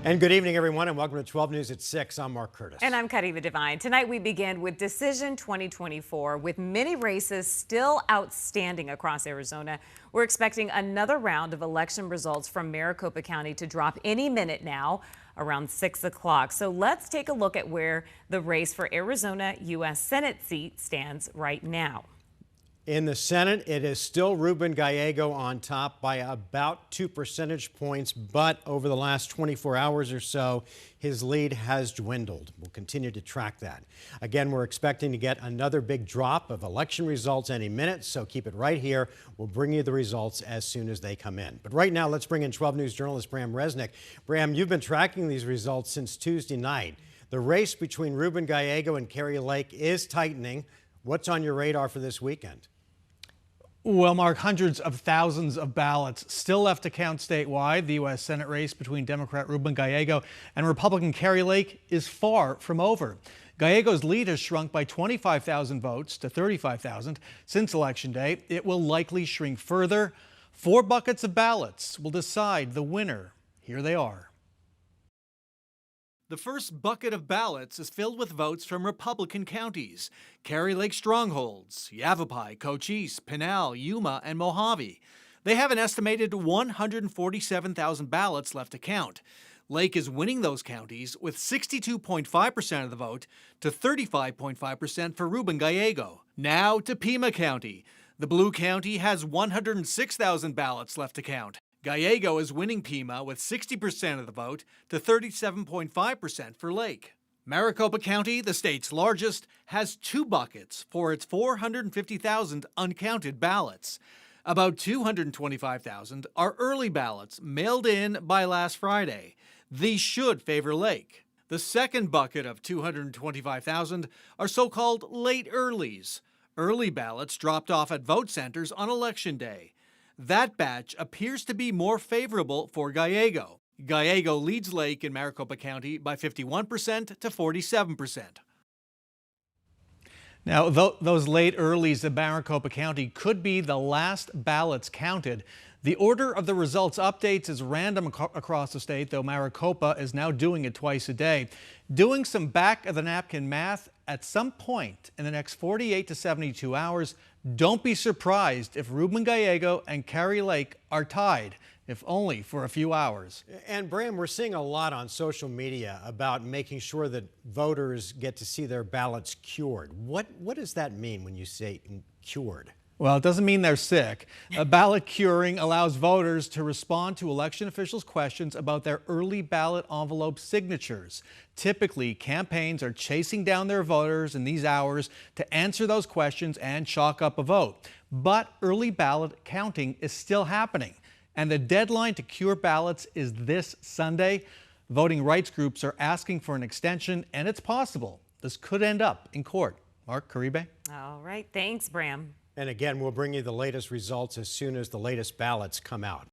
And good evening, everyone, and welcome to 12 News at 6. I'm Mark Curtis. And I'm Kari Divine. Tonight we begin with Decision 2024. With many races still outstanding across Arizona, we're expecting another round of election results from Maricopa County to drop any minute now, around 6 o'clock. So let's take a look at where the race for Arizona U.S. Senate seat stands right now. In the Senate, it is still Ruben Gallego on top by about 2 percentage points, but over the last 24 hours or so, his lead has dwindled. We'll continue to track that. Again, we're expecting to get another big drop of election results any minute, so keep it right here. We'll bring you the results as soon as they come in. But right now, let's bring in 12 News journalist Bram Resnick. Bram, you've been tracking these results since Tuesday night. The race between Ruben Gallego and Kari Lake is tightening. What's on your radar for this weekend? Well, Mark, hundreds of thousands of ballots still left to count statewide. The U.S. Senate race between Democrat Ruben Gallego and Republican Kari Lake is far from over. Gallego's lead has shrunk by 25,000 votes to 35,000 since Election Day. It will likely shrink further. 4 buckets of ballots will decide the winner. Here they are. The first bucket of ballots is filled with votes from Republican counties, Kari Lake strongholds, Yavapai, Cochise, Pinal, Yuma, and Mojave. They have an estimated 147,000 ballots left to count. Lake is winning those counties with 62.5% of the vote to 35.5% for Ruben Gallego. Now to Pima County. The blue county has 106,000 ballots left to count. Gallego is winning Pima with 60% of the vote to 37.5% for Lake. Maricopa County, the state's largest, has 2 buckets for its 450,000 uncounted ballots. About 225,000 are early ballots mailed in by last Friday. These should favor Lake. The second bucket of 225,000 are so-called late earlies, early ballots dropped off at vote centers on Election Day. That batch appears to be more favorable for Gallego. Gallego leads Lake in Maricopa County by 51% to 47%. Now, those late earlies in Maricopa County could be the last ballots counted. The order of the results updates is random across the state, though Maricopa is now doing it twice a day. Doing some back-of-the-napkin math, at some point in the next 48 to 72 hours, don't be surprised if Ruben Gallego and Kari Lake are tied, if only for a few hours. And Bram, we're seeing a lot on social media about making sure that voters get to see their ballots cured. What does that mean when you say cured? Well, it doesn't mean they're sick. Ballot curing allows voters to respond to election officials' questions about their early ballot envelope signatures. Typically, campaigns are chasing down their voters in these hours to answer those questions and chalk up a vote. But early ballot counting is still happening, and the deadline to cure ballots is this Sunday. Voting rights groups are asking for an extension, and it's possible this could end up in court. Mark, Caribe. All right. Thanks, Bram. And again, we'll bring you the latest results as soon as the latest ballots come out.